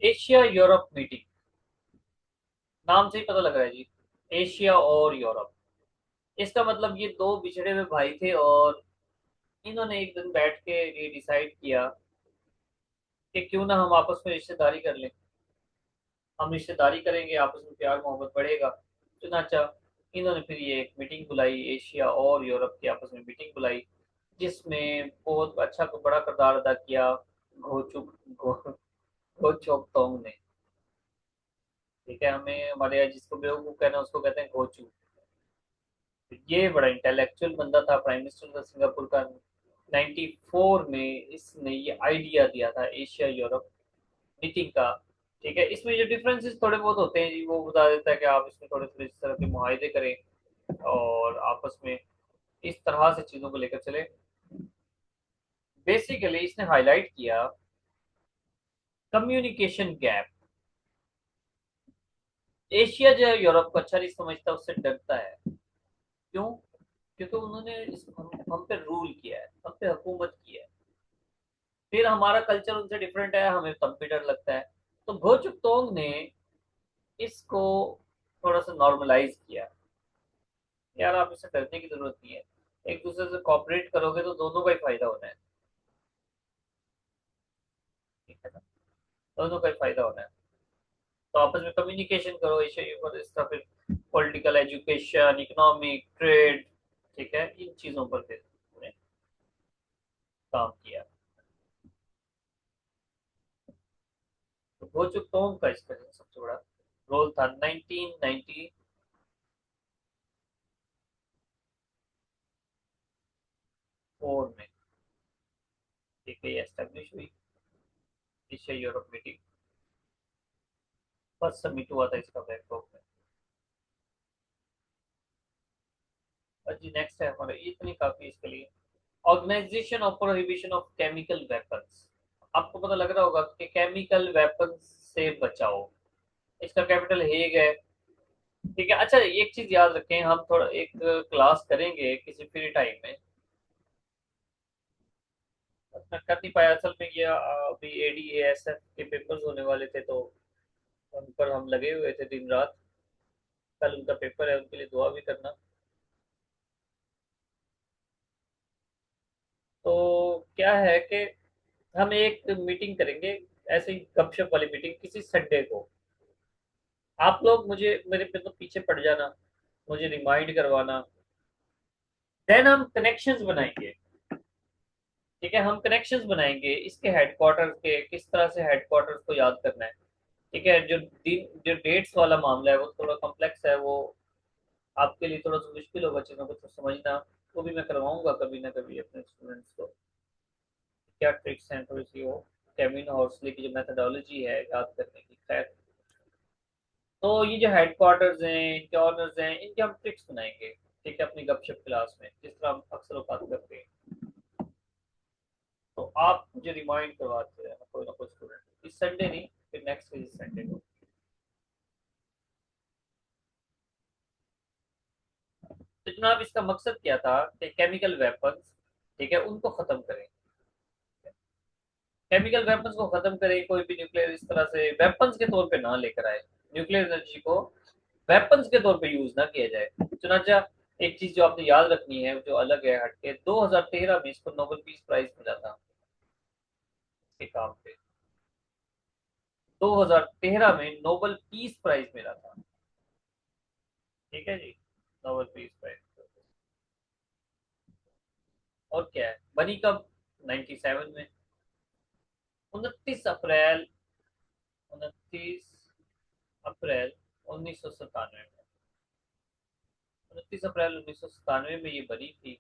Asia Europe meeting, नाम से ही पता लग रहा है जी। एशिया और यूरोप, इसका मतलब ये दो बिछड़े हुए भाई थे और इन्होंने एक दिन बैठ के ये डिसाइड किया कि क्यों ना हम आपस में रिश्तेदारी कर लें। हम रिश्तेदारी करेंगे, आपस में प्यार मोहब्बत बढ़ेगा। चुनाचा इन्होंने फिर ये एक मीटिंग बुलाई, एशिया और यूरोप की आपस में मीटिंग बुलाई, जिसमें बहुत अच्छा बड़ा किरदार अदा किया घोचुक घो, घोचोक तोंग ने। ठीक है, हमें हमारे यहाँ जिसको बेवकूफ कहना है उसको कहते हैं घोचू। ये बड़ा इंटेलेक्चुअल बंदा था, प्राइम मिनिस्टर था सिंगापुर का। 94 में इसने ये आइडिया दिया था एशिया यूरोप मीटिंग का। ठीक है, इसमें जो डिफरेंसेस थोड़े बहुत होते हैं जी, वो बता देता है कि आप इसमें थोड़े थोड़े इस तरह के मुआहदे करें और आपस में इस तरह से चीज़ों को लेकर चले। बेसिकली इसने हाईलाइट किया कम्युनिकेशन गैप। एशिया जो है यूरोप को अच्छा नहीं समझता, उससे डरता है। क्यों? क्योंकि उन्होंने हम पे रूल किया है, हम पे हुकूमत की है। फिर हमारा कल्चर उनसे डिफरेंट है, हमें तब भी डर लगता है। तो गो चुक ने इसको थोड़ा सा नॉर्मलाइज किया। यार आप इससे डरने की जरूरत नहीं है, एक दूसरे से कॉपरेट करोगे तो दोनों का ही फायदा होना है। ठीक है ना, दोनों का ही फायदा होना है। तो आपस में कम्युनिकेशन करो, इशू इसका फिर पॉलिटिकल, एजुकेशन, इकोनॉमिक, ट्रेड, ठीक है, इन चीजों पर फिर उन्होंने काम किया। तो हो चुका का इसका सबसे बड़ा रोल था 1994 में। ठीक है, ये एस्टेब्लिश हुई Asia Europe meeting. First summit हुआ था इसका बैंकॉक में। और जी नेक्स्ट है हमारा, इतनी काफी इसके लिए। Organisation of prohibition of chemical weapons. आपको पता लग रहा होगा कि केमिकल वेपन्स से बचाओ। इसका कैपिटल हेग है। ठीक है, अच्छा एक चीज याद रखें, हम थोड़ा एक क्लास करेंगे किसी फ्री टाइम में। मैं कर नहीं पाया असल में, ये अभी एडीएएसएफ के पेपर्स होने वाले थे, तो उन पर हम लगे हुए थे दिन रात। कल उनका पेपर है, उनके लिए दुआ भी करना। तो क्या है कि हम एक मीटिंग करेंगे, ऐसे ही गपशप वाली मीटिंग किसी संडे को। आप लोग मुझे मेरे पे तो पीछे पड़ जाना, मुझे रिमाइंड करवाना। देन हम कनेक्शंस बनाएंगे। ठीक है, हम कनेक्शंस बनाएंगे इसके हेडक्वार्टर के, किस तरह से हेडक्वार्टर्स को याद करना है। ठीक है, जो डेट्स वाला मामला है वो थोड़ा कॉम्प्लेक्स है, वो आपके लिए थोड़ा सा मुश्किल होगा चीज़ों को तो समझना। वो भी मैं करवाऊंगा कभी ना कभी अपने स्टूडेंट्स को। क्या ट्रिक्स हैं थोड़ी सी वो, केविन हॉर्सले की जो मेथडोलॉजी है याद करने की। खैर, तो ये जो हेडक्वार्टर्स हैं, इनके ऑनर्स हैं, इनके हम ट्रिक्स बनाएंगे। ठीक है, अपनी गपशप क्लास में जिस तरह हम अक्सर बात करते हैं। तो आप मुझे रिमाइंड करवाते रहना कोई ना कोई स्टूडेंट, इस संडे नहीं, फिर नेक्स्ट इस संडे को। तो जनाब इसका मकसद क्या था कि केमिकल वेपन्स, ठीक है, उनको खत्म करें। केमिकल वेपन्स को खत्म करें, कोई भी न्यूक्लियर इस तरह से वेपन्स के तौर पे ना लेकर आए। न्यूक्लियर एनर्जी को वेपन्स के तौर पे यूज ना किया जाए। चुनाचा एक चीज जो आपने याद रखनी है, जो अलग है हटके, 2013 में इसको नोबेल पीस प्राइज मिला था इसके काम पे। 2013 में नोबेल पीस प्राइज मिला था। ठीक है जी, नोबेल पीस प्राइज। और क्या है, बनी कब? 97 में, 29 अप्रैल, 29 अप्रैल 1997 में। 29 अप्रैल 1997 में ये बनी थी।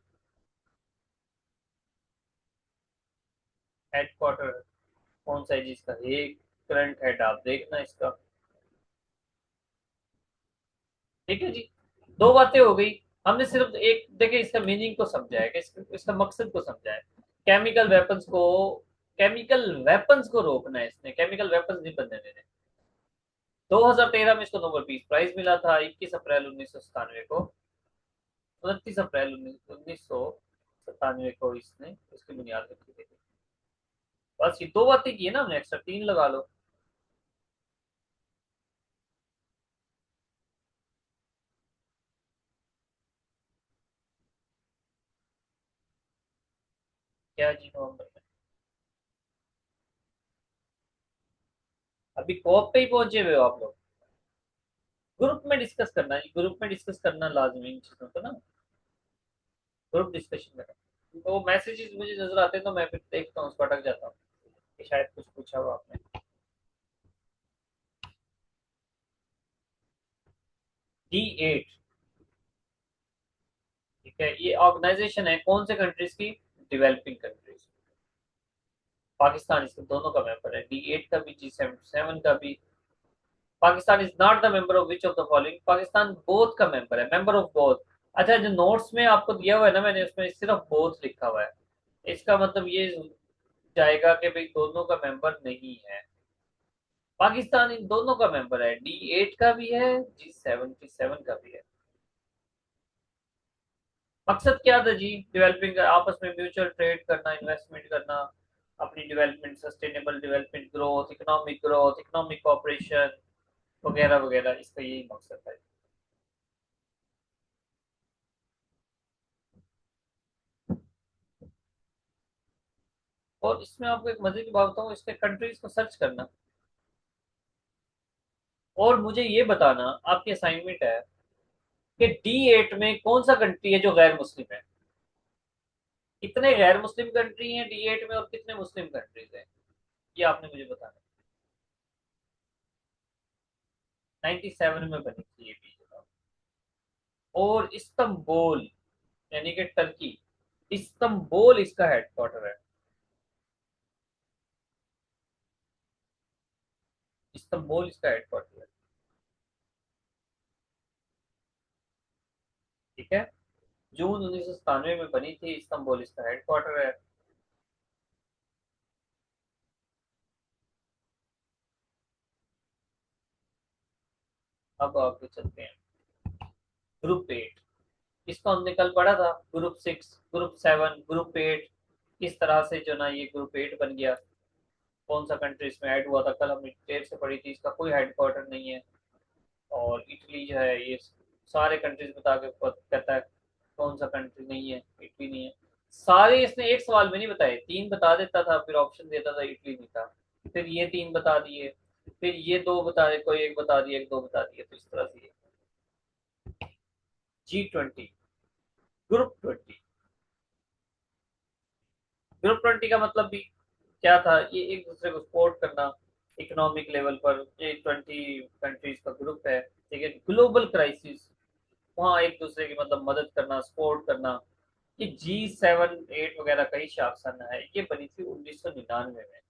हेडक्वार्टर कौन सा है जी इसका? एक करंट हेड आप देखना इसका। ठीक है जी, दो बातें हो गई। हमने सिर्फ एक देखिए इसका मीनिंग को समझा है कि इसका मकसद को समझा है। केमिकल वेपन्स को, केमिकल वेपन्स को रोकना है, इसने केमिकल वेपन्स नहीं बनने देने। 2013 में इसको नोबेल पीस प्राइज मिला था, 21 अप्रैल 1997 को। 29 अप्रैल 1997 को इसने इसकी बुनियाद रखी थी। बस ये दो बातें की है ना हमने, एक्स्ट्रा तीन लगा लो। क्या जी, नवंबर में? अभी कॉप पे ही पहुंचे हुए हो आप लोग? ग्रुप में डिस्कस करना है, ग्रुप में डिस्कस करना लाजमी इन चीजों को ना। ग्रुप डिस्कशन में तो मैसेजेस मुझे नजर आते हैं तो मैं फिर देखता हूँ, उसको अटक जाता हूँ कि शायद कुछ पूछा हुआ आपने। D8, ठीक है, ये ऑर्गेनाइजेशन है कौन से कंट्रीज की? Developing countries. पाकिस्तान इसके दोनों का मेंबर है, D8 का भी, G77 का भी। Pakistan is not the member of which of the following? Pakistan both का मेंबर है, मेंबर ऑफ बोथ। अच्छा, जो नोट्स में आपको दिया हुआ है ना मैंने, उसमें सिर्फ बोथ लिखा हुआ है। इसका मतलब ये जाएगा कि भाई दोनों का मेंबर नहीं है। पाकिस्तान इन दोनों का मेंबर है, D8 का भी है, G77 का भी है। मकसद क्या था जी डेवलपिंग का? आपस में म्यूचुअल ट्रेड करना, इन्वेस्टमेंट करना, अपनी development, sustainable development, growth, economic cooperation वगैरह वगैरह, इसका यही मकसद है। और इसमें आपको एक मजे की बात बताऊं, इसके कंट्रीज को सर्च करना और मुझे ये बताना, आपकी असाइनमेंट है कि D8 में कौन सा कंट्री है जो गैर मुस्लिम है। कितने गैर मुस्लिम कंट्री हैं D8 में और कितने मुस्लिम कंट्रीज हैं, ये आपने मुझे बताना। 97 में बनी थी ये भी जनाब। और इस्तंबुल, यानी कि टर्की, इस्तंबुल इसका हेडक्वार्टर है। इस्तंबुल इसका हेडक्वार्टर है, ठीक है। जून 1997 में बनी थी, इस्तंबुल इसका हेडक्वार्टर है। अब आगे चलते हैं। ग्रुप 8, इसको हमने कल पढ़ा था। ग्रुप 6, ग्रुप 7, ग्रुप 8, किस तरह से जो ना ये ग्रुप 8 बन गया, कौन सा कंट्री इसमें ऐड हुआ था, कल हमने डिटेल से पढ़ी थी। इसका कोई हेडक्वार्टर नहीं है। और इटली जो है ये सारे कंट्रीज बता के कहता है कौन सा कंट्री नहीं है, इटली नहीं है। सारे इसने एक सवाल में नहीं बताए, तीन बता देता था, फिर ऑप्शन देता था, इटली नहीं था। फिर ये तीन बता दिए, फिर ये दो बता दिए, कोई एक बता दिया, एक दो बता दिए, तो इस तरह से। G20, group 20। ग्रुप 20 का मतलब भी क्या था? ये एक दूसरे को सपोर्ट करना इकोनॉमिक लेवल पर। ये 20 कंट्रीज का ग्रुप है, ठीक है। ग्लोबल क्राइसिस, वहाँ एक दूसरे की मतलब मदद करना, सपोर्ट करना। ये G7, 8 वगैरह कई शाखा है, ये बनी थी 1999 में।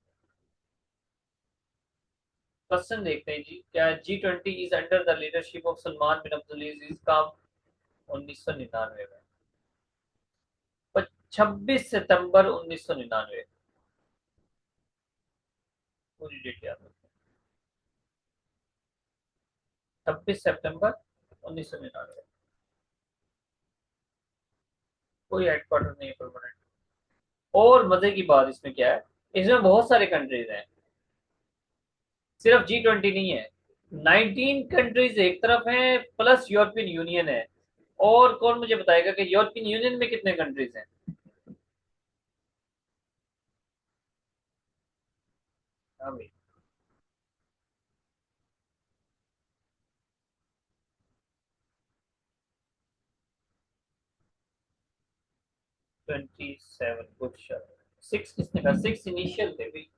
क्वेश्चन देखते हैं जी, क्या G20 is under the leadership of Salman bin Abdul Aziz का? 1999 में, 26 सितंबर 1999, पूरी डेट याद रखो। 26 सितंबर 1999। कोई हेडक्वार्टर नहीं है परमानेंट। और मजे की बात इसमें क्या है, इसमें बहुत सारे कंट्रीज हैं, सिर्फ G20 नहीं है। 19 कंट्रीज एक तरफ है, प्लस यूरोपियन यूनियन है। और कौन मुझे बताएगा कि यूरोपियन यूनियन में कितने कंट्रीज हैं? हाँ भाई, 27, गुड शॉट। 6 किसने कहा? 6 इनिशियल थे भाई।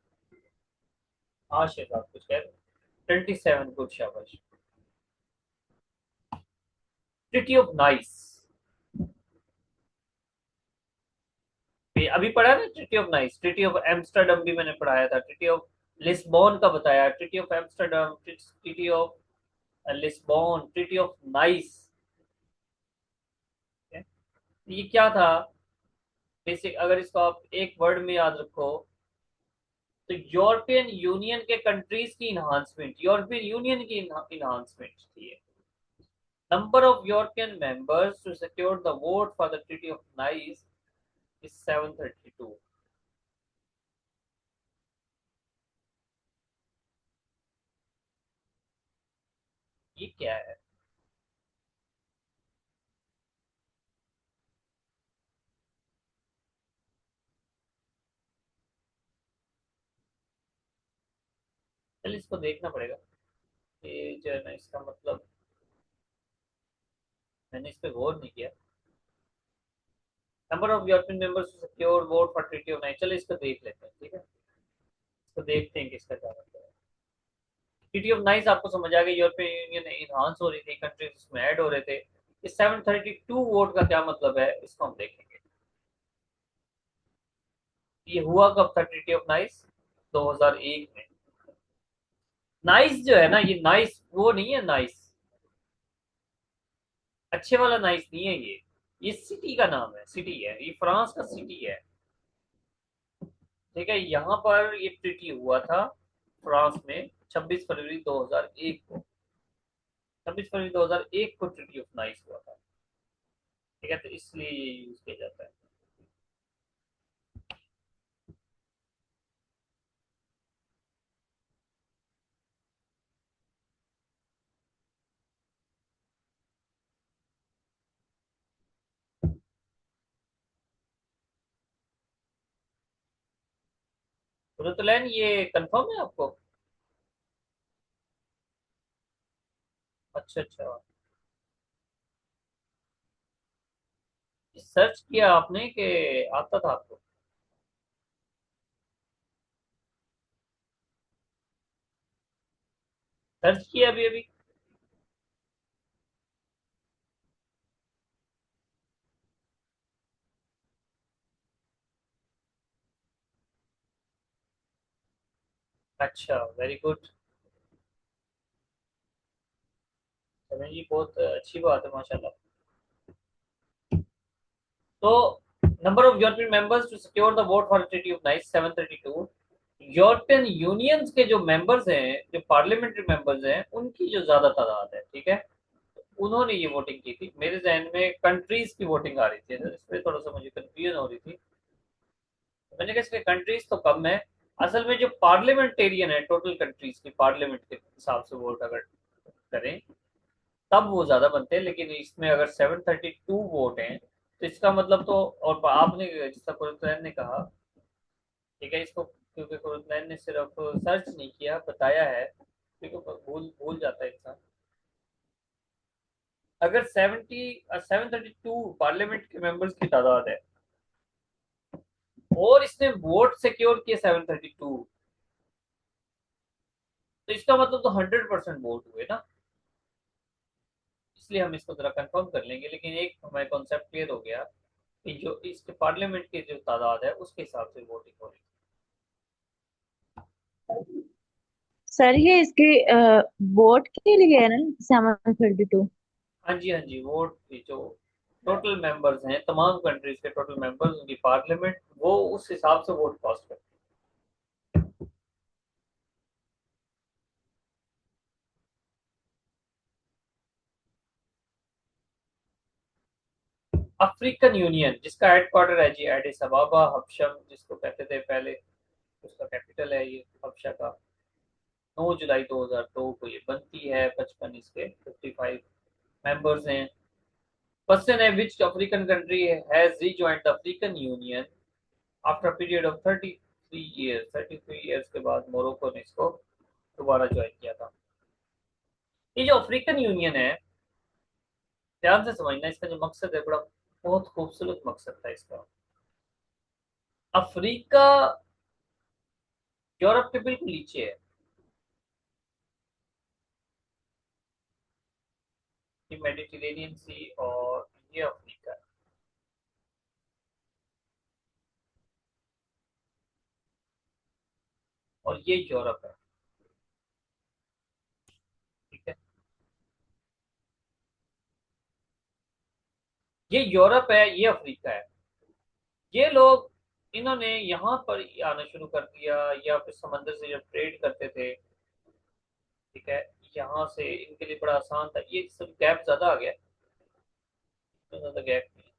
हाँ शेख, आप कुछ कह रहे? 27, गुड शाबाश। ट्रिटी ऑफ नाइस, अभी पढ़ा ना treaty of nice. Treaty of Amsterdam भी मैंने पढ़ाया था। ट्रिटी ऑफ लिस्बोन का बताया, treaty of Amsterdam, treaty of लिस्बोन, treaty of nice. ये क्या था? बेसिक अगर इसको आप एक वर्ड में याद रखो, तो यूरोपियन यूनियन के कंट्रीज की इन्हांसमेंट, यूरोपियन यूनियन की इन्हांसमेंट थी। Number of European members to secure the vote for the treaty of Nice is 732। ये क्या है? चलिए इसको देखना पड़ेगा। ये जो है ना, इसका मतलब मैंने इस पे गौर नहीं किया। Number of European members to secure vote for treaty of Nice, चलो इसको देख लेते हैं, ठीक है। इसको देखते हैं कि इसका क्या मतलब है। ट्रीटी ऑफ नाइस आपको समझ आ गया, यूरोपियन यूनियन एनहांस हो रही थी, कंट्रीज उसमें ऐड हो रहे थे। इस 732 वोट का क्या मतलब है, इसको हम देखेंगे। ये हुआ कब था ट्रीटी ऑफ नाइस? 2001 में। नाइस जो है ना, ये नाइस वो नहीं है, नाइस अच्छे वाला नाइस नहीं है ये सिटी का नाम है, सिटी है, ये फ्रांस का सिटी है। ठीक है, यहाँ पर ये ट्रीटी हुआ था फ्रांस में 26 फरवरी 2001 को। 26 फरवरी 2001 को ट्रीटी ऑफ नाइस हुआ था। ठीक है, तो इसलिए ये यूज किया जाता है। रुतलैन ये कंफर्म है आपको? अच्छा अच्छा। सर्च किया आपने कि आता था आपको? सर्च किया अभी अभी? अच्छा, वेरी गुड। चलें जी, बहुत अच्छी बात है माशाल्लाह। तो number of European members to secure the vote for treaty of Nice 732। European unions के जो मेंबर्स हैं, जो पार्लियामेंट्री मेंबर्स हैं, उनकी जो ज्यादा तादाद है, ठीक है, उन्होंने ये वोटिंग की थी। मेरे जहन में कंट्रीज की वोटिंग आ रही थी, इसमें थोड़ा सा मुझे कंफ्यूजन हो रही थी। मैंने कहा इसमें कंट्रीज तो कम है। असल में जो पार्लियामेंटेरियन है, टोटल कंट्रीज की पार्लियामेंट के हिसाब से वोट अगर करें तब वो ज्यादा बनते हैं, लेकिन इसमें अगर 732 वोट हैं तो इसका मतलब तो, और आपने जिसका कुरैन ने कहा, ठीक है, इसको क्योंकि कुरैन ने सिर्फ सर्च नहीं किया, बताया है, क्योंकि भूल भूल जाता है इंसान। अगर 732 पार्लियामेंट के मेंबर्स की तादाद है और इसने वोट सिक्योर किए 732, तो इसका मतलब तो 100% वोट हुए ना। इसलिए हम इसको जरा कंफर्म कर लेंगे, लेकिन एक हमारे कॉन्सेप्ट क्लियर हो गया कि जो इसके पार्लियामेंट की जो तादाद है उसके हिसाब से वोटिंग हो रही सर ये इसके वोट के लिए है ना 732? है। हाँ जी हाँ जी, वोट की जो टोटल मेंबर्स हैं, तमाम कंट्रीज के टोटल मेंबर्स, उनकी पार्लियामेंट, वो उस हिसाब से वोट कास्ट करते हैं। अफ्रीकन यूनियन जिसका हेडक्वार्टर है जी एडिस अबाबा, हबशम जिसको कहते थे पहले, उसका कैपिटल है ये हबशा का। 9 जुलाई 2002 को ये बनती है। 55 इसके 55 मेंबर्स हैं। क्वेश्चन है, which African country has rejoined the African Union after period of 33 years. 33 years के बाद मोरक्को ने इसको दोबारा ज्वाइन किया था। ये जो अफ्रीकन यूनियन है, ध्यान से समझना, इसका जो मकसद है बड़ा बहुत खूबसूरत मकसद था इसका। अफ्रीका यूरोप के बिल्कुल नीचे है, ये मेडिटेरेनियन सी, और ये अफ्रीका है, और ये यूरोप है। ठीक है, ये यूरोप है, ये अफ्रीका है। ये लोग, इन्होंने यहाँ पर आना शुरू कर दिया, या फिर समंदर से जब ट्रेड करते थे, ठीक है, यहाँ से इनके लिए बड़ा आसान था। ये सब गैप ज्यादा आ गया, तो ज्यादा गैप नहीं।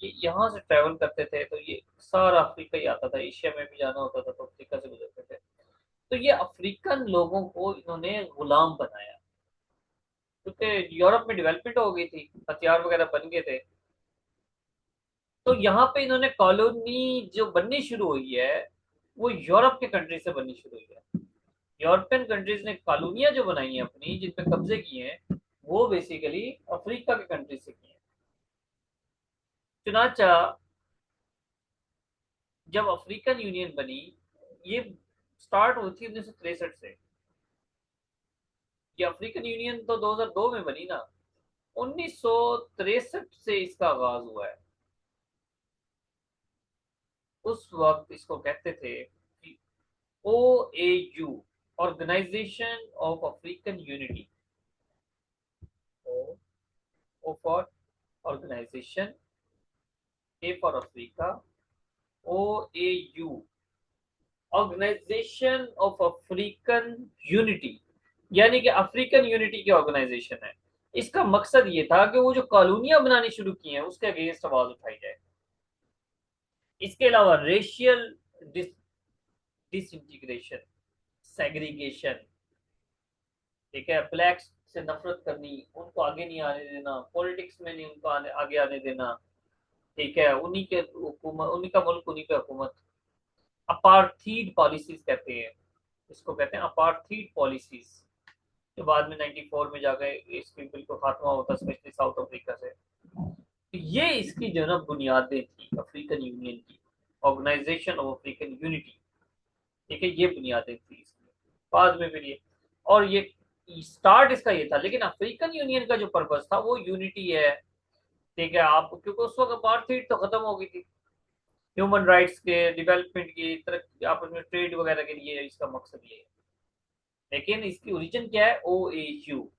ये यहाँ से ट्रेवल करते थे तो ये सारा अफ्रीका ही आता था, एशिया में भी जाना होता था तो अफ्रीका से गुजरते थे। तो ये अफ्रीकन लोगों को इन्होंने गुलाम बनाया, क्योंकि यूरोप में डेवलपमेंट हो गई थी, हथियार वगैरह बन गए थे। तो यहाँ पे इन्होंने कॉलोनी जो बननी शुरू हुई है, वो यूरोप के कंट्री से बननी शुरू हुई है। यूरोपियन कंट्रीज ने कॉलोनियां जो बनाई हैं अपनी, जिन पे कब्जे किए हैं, वो बेसिकली अफ्रीका के कंट्री से किए हैं। चुनाचा जब अफ्रीकन यूनियन बनी, ये स्टार्ट हुई थी 1963 से। ये अफ्रीकन यूनियन तो 2002 में बनी ना, 1963 से इसका आगाज हुआ है। उस वक्त इसको कहते थे O A U, Organisation of African Unity. O, O for Organisation, A for Africa, O A U, Organisation of African Unity, यानी कि अफ्रीकन यूनिटी की ऑर्गेनाइजेशन है। इसका मकसद ये था कि वो जो कॉलोनियां बनानी शुरू की हैं उसके अगेंस्ट आवाज उठाई जाए। इसके अलावा रेशियल डिसइंटीग्रेशन, सेग्रीगेशन, ठीक है, ब्लैक्स से नफरत करनी, उनको आगे नहीं आने देना, पॉलिटिक्स में नहीं उनको आगे आने देना, ठीक है, उन्हीं के हुकूमत, उन्हीं का मुल्क, उन्हीं पे हुकूमत। अपार्थीड पॉलिसीज कहते हैं इसको, कहते हैं अपार्थीड पॉलिसीज, जो बाद में 94 में जाकर इसकी बिल्कुल खात्मा होता, स्पेशली साउथ अफ्रीका से। तो ये इसकी जो ना बुनियादें थी अफ्रीकन यूनियन की, ऑर्गेनाइजेशन ऑफ अफ्रीकन यूनिटी, ठीक है, ये बुनियादें थी इसकी। बाद में फिर ये, और ये स्टार्ट इसका ये था, लेकिन अफ्रीकन यूनियन का जो पर्पस था वो यूनिटी है, ठीक है। आप क्योंकि उस वक्त अपार्थीड तो खत्म हो गई थी, ह्यूमन राइट्स के, डेवलपमेंट की तरफ आपस में ट्रेड वगैरह के लिए इसका मकसद ये है। लेकिन इसकी ओरिजिन क्या है, ओ ए यू।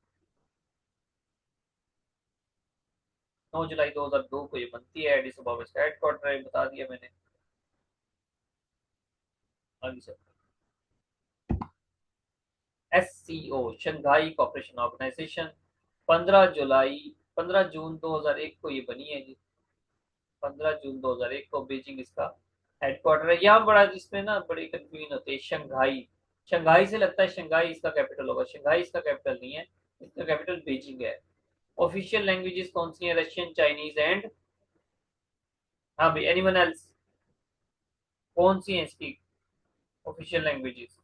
9 जुलाई 2002 को ये बनती है, एडिस अबाबा इसका हेडक्वार्टर है, बता दिया मैंने। आगे सर, एस सी ओ, शंघाई कॉपरेशन ऑर्गेनाइजेशन, 15 जून 2001 को ये बनी है जी। 15 जून 2001 को बीजिंग इसका हेडक्वार्टर है। यहाँ बड़ा जिसमें ना बड़ी कंफ्यूजन होती है, शंघाई, शंघाई से लगता है शंघाई इसका कैपिटल होगा, शंघाई इसका कैपिटल नहीं है, इसका कैपिटल बीजिंग है। ऑफिशियल लैंग्वेजेस कौन सी है, रशियन, चाइनीज एंड, हाँ भाई, एनिवन एल्स, कौन सी है इसकी ऑफिशियल लैंग्वेजेस?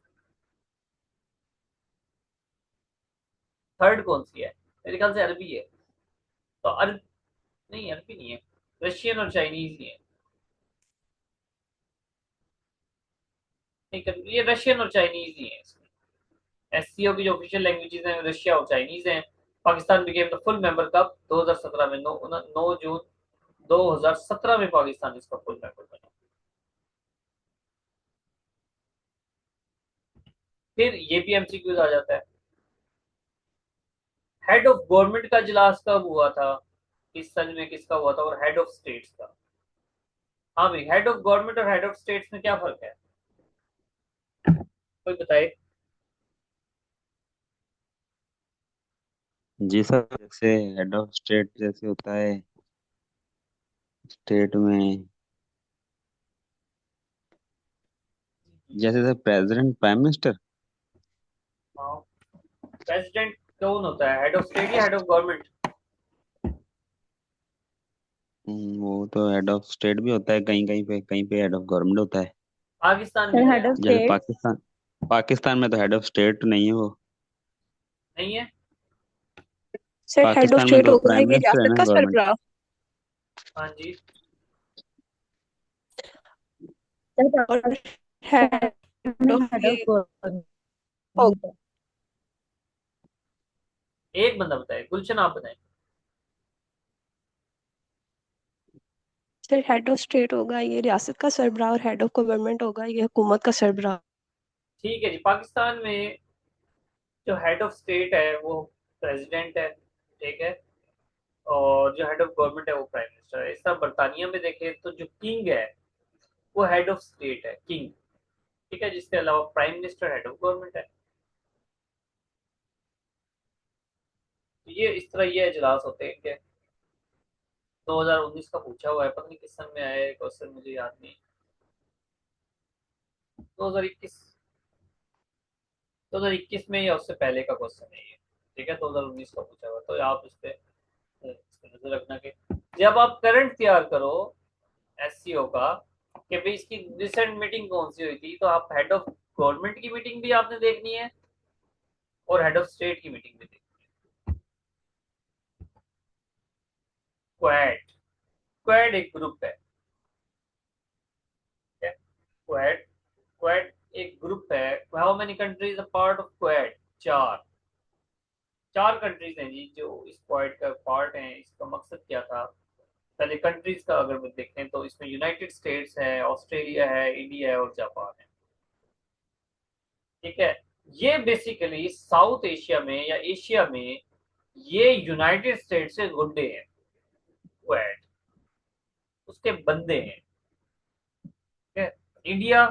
थर्ड कौन सी है? मेरे ख्याल से अरबी है। तो अरब, नहीं अरबी नहीं है, रशियन और चाइनीज ही है। नहीं, ये रशियन और चाइनीज ही है इसमें। एससीओ की जो ऑफिशियल लैंग्वेजेस हैं रशिया और चाइनीज हैं। Pakistan became the full member कब, 2017 में, 9 जून 2017 में पाकिस्तान इसका फुल मेंबर बना। फिर ये भी एमसीक्यूज आ जाता है। हेड ऑफ गवर्नमेंट का इजलास कब हुआ था, किस सन में किसका हुआ था, और हेड ऑफ स्टेट्स का। हाँ भाई, हेड ऑफ गवर्नमेंट और हेड ऑफ स्टेट्स में क्या फर्क है, कोई बताए? जी सर, जैसे हेड ऑफ स्टेट जैसे होता है स्टेट में, जैसे सर प्रेसिडेंट प्राइम मिनिस्टर। हाँ, प्रेसिडेंट कौन होता है, हेड ऑफ स्टेट या हेड ऑफ गवर्नमेंट? वो तो हेड ऑफ स्टेट भी होता है, कहीं पे हेड ऑफ गवर्नमेंट होता है। पाकिस्तान में सर क्या हेड है? ऑफ जैसे स्टेट। पाकिस्तान में तो हेड ऑफ स्टेट नहीं है वो। नहीं है? सर हेड ऑफ पाकिस्तान में स्टेट तो होगा प्राइम ये मिनिस्टर है रियासत ना, का गवर्नमेंट। सरबराह। हाँ जी। और हेड ऑफ हेड ये ऑफ गवर्नमेंट। होगा। एक बंदा बताए, गुलशन आप बताएं। सर हेड ऑफ स्टेट होगा ये रियासत का सरबराह और हेड ऑफ गवर्नमेंट होगा ये हुकूमत का सरबराह। ठीक है जी। पाकिस्तान में जो हेड ऑफ स्टेट है वो प्रेसिडेंट है, ठीक है, और जो हेड ऑफ गवर्नमेंट है वो प्राइम मिनिस्टर है। इस तरह बरतानिया में देखें तो जो किंग है वो हेड ऑफ स्टेट है, किंग, ठीक है, जिसके अलावा prime minister head of government है। तो ये इस तरह ये इजलास होते हैं इनके। 2019 का पूछा हुआ है, पता नहीं किस सन में आया है क्वेश्चन, मुझे याद नहीं। 2021, 2021 में या उससे पहले का क्वेश्चन है ये, ठीक है, 2019 का पूछा हुआ है, तो आप इस पे नजर रखना कि जब आप करंट तैयार करो एससीओ का, कि भाई इसकी रिसेंट मीटिंग कौन सी हुई थी, तो आप हेड ऑफ गवर्नमेंट की मीटिंग भी आपने देखनी है और हेड ऑफ स्टेट की मीटिंग भी देखनी है। क्वाड, क्वाड एक ग्रुप है। क्वाड, क्वाड एक ग्रुप है। How many countries a part of quad? चार, चार कंट्रीज हैं जी जो इस क्वाड का पार्ट हैं। इसका मकसद क्या था? पहले कंट्रीज का अगर देखें तो इसमें यूनाइटेड स्टेट्स है, ऑस्ट्रेलिया है, इंडिया है और जापान है। ठीक है, ये बेसिकली साउथ एशिया में या एशिया में ये यूनाइटेड स्टेट्स से गुंडे हैं। क्वाड उसके बंदे हैं। ठीक है, इंडिया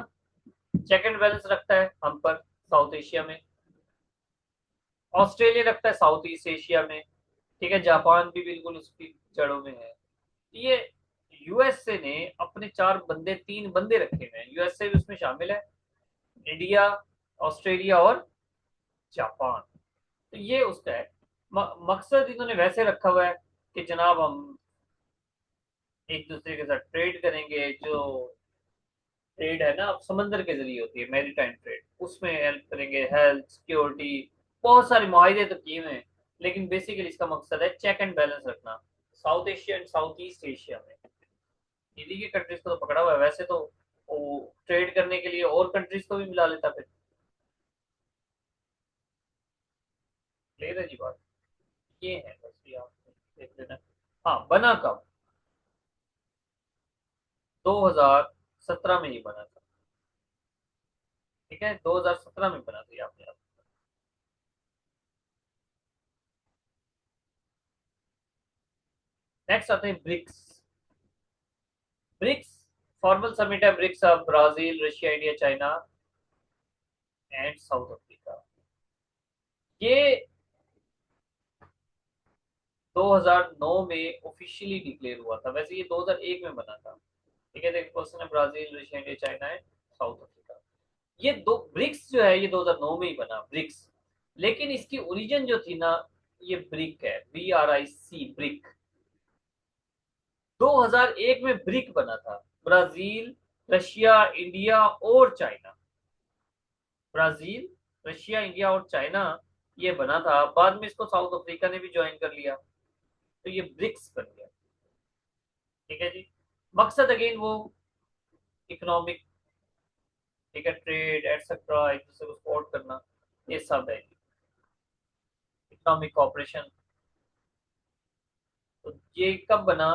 चेक एंड बैलेंस रखता है हम पर साउथ एशिया में। ऑस्ट्रेलिया रखता है साउथ ईस्ट एशिया में। ठीक है, जापान भी बिल्कुल उसकी जड़ों में है। ये यूएसए ने अपने चार बंदे, तीन बंदे रखे हुए हैं, यूएसए भी उसमें शामिल है, इंडिया, ऑस्ट्रेलिया और जापान। तो ये उसका है मकसद। इन्होंने वैसे रखा हुआ है कि जनाब हम एक दूसरे के साथ ट्रेड करेंगे। जो ट्रेड है ना समंदर के जरिए होती है, मैरीटाइम ट्रेड, उसमें हेल्प करेंगे, हेल्थ, सिक्योरिटी, बहुत सारे मुआहदे तो किए हुए हैं। लेकिन बेसिकली इसका मकसद है चेक एंड बैलेंस रखना south Asia and south east Asia में। इन्हीं के कंट्रीज को तो पकड़ा हुआ है। वैसे तो वो ट्रेड करने के लिए और कंट्रीज को भी मिला लेता फिर। क्लियर है जी बात? ये है बस, ये आप देख लेना। हाँ, बना कब? 2017 में ये बना था। ठीक है, 2017 में बना था ये, आपने। नेक्स्ट आते हैं ब्रिक्स। ब्रिक्स फॉर्मल समिट है। Bricks of Brazil, Russia, India, China and south Africa. ये 2009 में ऑफिशियली डिक्लेयर हुआ था। वैसे ये 2001 में बना था। ठीक है, देखो क्वेश्चन है Brazil, Russia, India, China and south Africa. ये दो ब्रिक्स जो है ये 2009 में ही बना, ब्रिक्स। लेकिन इसकी ओरिजिन जो थी ना, ये ब्रिक है, BRIC, ब्रिक। 2001 में ब्रिक बना था, ब्राजील, रशिया, इंडिया और चाइना। ब्राजील, रशिया, इंडिया और चाइना ये बना था। बाद में इसको साउथ अफ्रीका ने भी ज्वाइन कर लिया, तो ये ब्रिक्स बन गया। ठीक है जी, मकसद अगेन वो इकोनॉमिक, ठीक है, ट्रेड एटसेट्रा, एक दूसरे को सपोर्ट करना, ये सब है इकोनॉमिक कॉपरेशन। तो ये कब बना?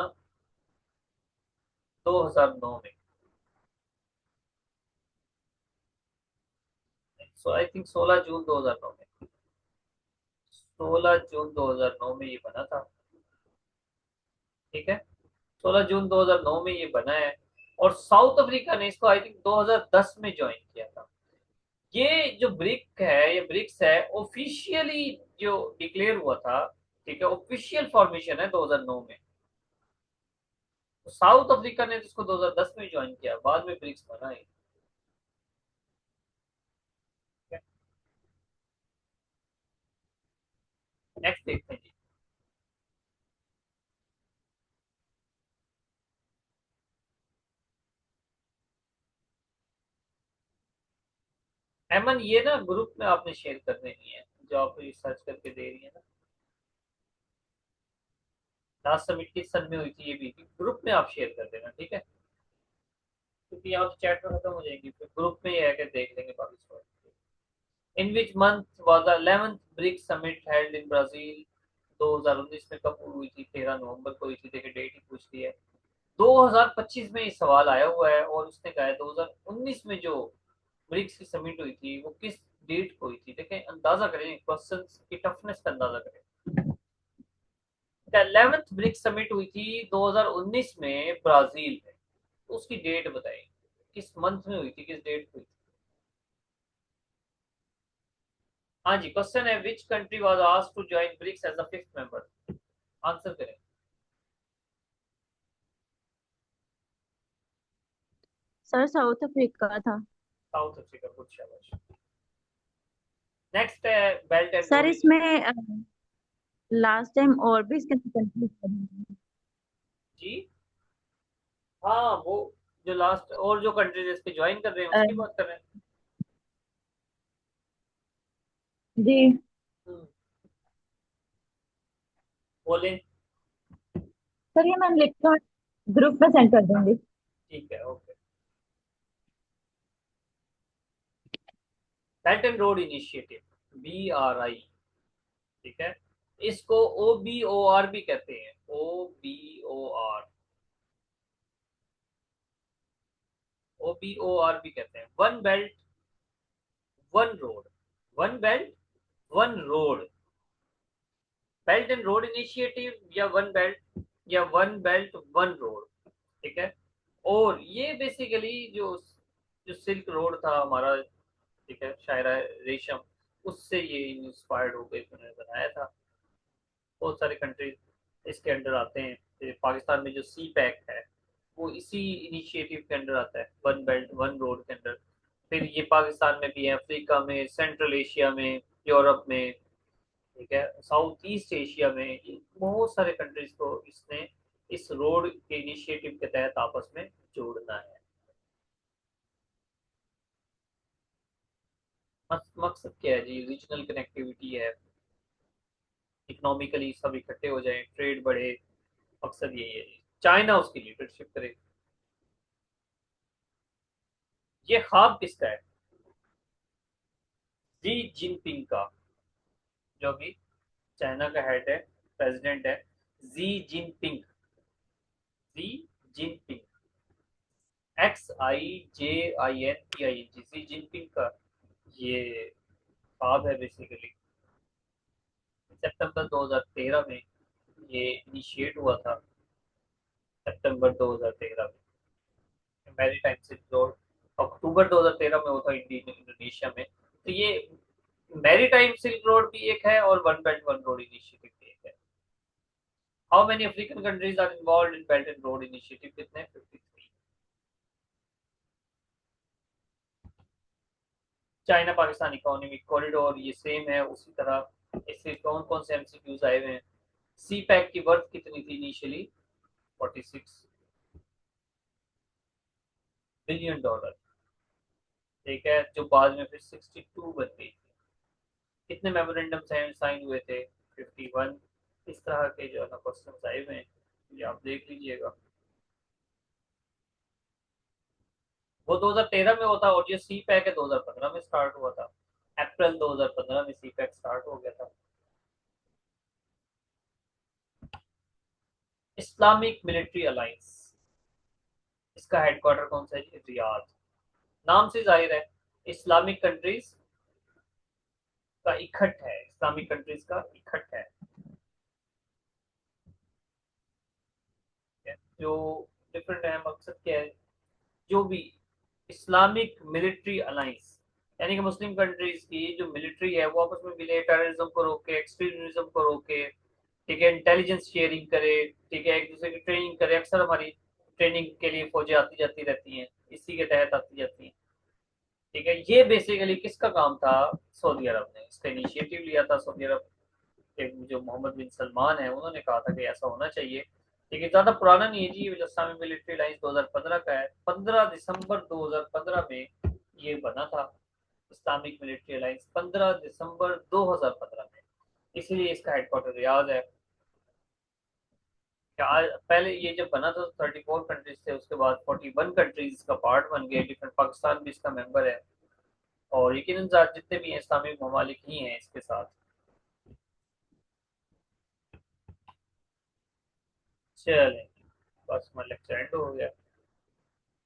2009 में। सो आई थिंक 16 जून 2009 में, 16 जून 2009 में ये बना था। ठीक है, 16 जून 2009 में ये बना है। और साउथ अफ्रीका ने इसको आई थिंक 2010 में ज्वाइन किया था। ये जो ब्रिक है, ये ब्रिक्स है, ऑफिशियली जो डिक्लेयर हुआ था। ठीक है, ऑफिशियल फॉर्मेशन है 2009 में। तो साउथ अफ्रीका ने इसको 2010 में ज्वाइन किया, बाद में ब्रिक्स बना है। नेक्स्ट देखते हैं जी। एमन, ये ना ग्रुप में आपने शेयर कर देनी है, जो आप रिसर्च करके दे रही है ना। लास्ट समिट किस सन में हुई थी, ये भी ग्रुप में आप शेयर कर देना, ठीक है? क्योंकि यहाँ तो चैट में खत्म हो जाएगी, फिर ग्रुप में ये आके देख लेंगे बाकी सब। In which month was the 11th BRICS summit held in Brazil? 2019 में कब हुई थी? 13 नवंबर को हुई थी। देखिए डेट ही पूछ ली है। 2025 में ये सवाल आया हुआ है और उसने कहा है 2019 में जो ब्रिक्स की समिट हुई थी वो किस डेट को हुई थी। देखें, अंदाजा करें, क्वेश्चन की टफनेस का अंदाजा करें। 11th ब्रिक्स समिट हुई थी 2019 में ब्राजील में, तो उसकी डेट बताइए, किस मंथ में हुई थी, किस डेट को हुई थी। हाँ जी, क्वेश्चन है which country was asked to join BRICS as a fifth member. Answer करें। सर साउथ अफ्रीका था। साउथ अफ्रीका, गुड शाबाश। नेक्स्ट है बेल्ट एंड सर रोड। इसमें लास्ट टाइम और भी इसके कंट्री। जी हाँ, वो जो लास्ट और जो कंट्रीज इसके ज्वाइन कर रहे हैं उसकी बात कर रहे हैं। जी हम्म, बोले। सर, ये मैं लिखता हूँ, ग्रुप में सेंड कर दूंगी। ठीक है, okay. Belt and road initiative, BRI, ठीक है। इसको OBOR भी कहते हैं, OBOR, OBOR भी कहते हैं, one belt one road, one belt one road, belt and road initiative, या वन बेल्ट, या वन बेल्ट वन रोड, ठीक है। और ये बेसिकली जो जो सिल्क रोड था हमारा, ठीक है, शायरा रेशम, उससे ये इंस्पायर्ड होकर इन्होंने बनाया था। बहुत सारे कंट्रीज इसके अंडर आते हैं। जैसे पाकिस्तान में जो सी पैक है वो इसी इनिशिएटिव के अंडर आता है, वन बेल्ट वन रोड के अंडर। फिर ये पाकिस्तान में भी है, अफ्रीका में, सेंट्रल एशिया में, यूरोप में, ठीक है, साउथ ईस्ट एशिया में, बहुत सारे कंट्रीज को इसने इस रोड के इनिशिएटिव के तहत आपस में जोड़ना है। मकसद क्या है जी? रीजनल कनेक्टिविटी है, इकोनॉमिकली सब इकट्ठे हो जाए, ट्रेड बढ़े, मकसद यही है जी। चाइना उसकी लीडरशिप करे। ये ख्वाब किसका है? जी जिनपिंग का, जो भी चाइना का हेड है, प्रेसिडेंट है, Xi Jinping, Xi Jinping, XIJINPING, Xi Jinping का ये ख्वाब है बेसिकली। सितंबर 2013 में ये इनिशिएट हुआ था, सितंबर 2013 में मैरी टाइम सिल्क रोड, अक्टूबर 2013 में होता इंडोनेशिया में। तो ये मैरी टाइम सिल्क रोड भी एक है और one belt one road initiative भी एक है। How many African countries are involve in belt and road initiative? कितने? 53। चाइना पाकिस्तान इकोनॉमिक कॉरिडोर ये सेम है उसी तरह। इससे कौन कौन से एमसीक्यूज आए हुए हैं? सी पैक की वर्थ कितनी थी इनिशियली? 46 बिलियन डॉलर, ठीक है, जो बाद में फिर 62 बन गई। कितने मेमोरेंडम साइन हुए थे? 51। इस तरह के जो है ना क्वेश्चन आए हुए हैं, ये आप देख लीजिएगा। वो 2013 में होता, और जो सी पैक है 2015 में स्टार्ट हुआ था। अप्रैल 2015 में सी पैक स्टार्ट हो गया था। इस्लामिक मिलिट्री अलायंस, इसका हेडक्वार्टर कौन सा है? रियाद। नाम से जाहिर है इस्लामिक कंट्रीज का इकट्ठ है, इस्लामिक कंट्रीज का इकट्ठ है। जो डिफरेंट है, मकसद क्या है? जो भी इस्लामिक मिलिट्री अलायंस, यानी कि मुस्लिम कंट्रीज की जो मिलिट्री है वो आपस में मिले, टेररिज्म को रोके, एक्सट्रीमिज्म को रोके, ठीक है, इंटेलिजेंस शेयरिंग करे, ठीक है, एक दूसरे की ट्रेनिंग करे। अक्सर हमारी ट्रेनिंग के लिए फौजें आती जाती रहती हैं, इसी के तहत आती जाती हैं, ठीक है। ये बेसिकली किसका काम था? सऊदी अरब ने इसका इनिशिएटिव लिया था। सऊदी अरब के जो मोहम्मद बिन सलमान है उन्होंने कहा था कि ऐसा होना चाहिए। लेकिन ज़्यादा पुराना नहीं है जी, इस्लामी मिलिट्री लाइन्स 2015 का है, 15 दिसंबर 2015 में ये बना था। इस्लामिक मिलिट्री अलायंस 15 दिसंबर 2015 में, इसीलिए इसका हेडक्वार्टर रियाद है। पहले ये जब बना था तो 34 कंट्रीज थे, उसके बाद 41 कंट्रीज का पार्ट बन गए, डिफरेंट, पाकिस्तान भी इसका मेंबर है। और यकीनन जितने भी इस्लामिक ममालिक ही हैं इसके साथ। चलें, बस हमारा लेक्चर एंड हो गया।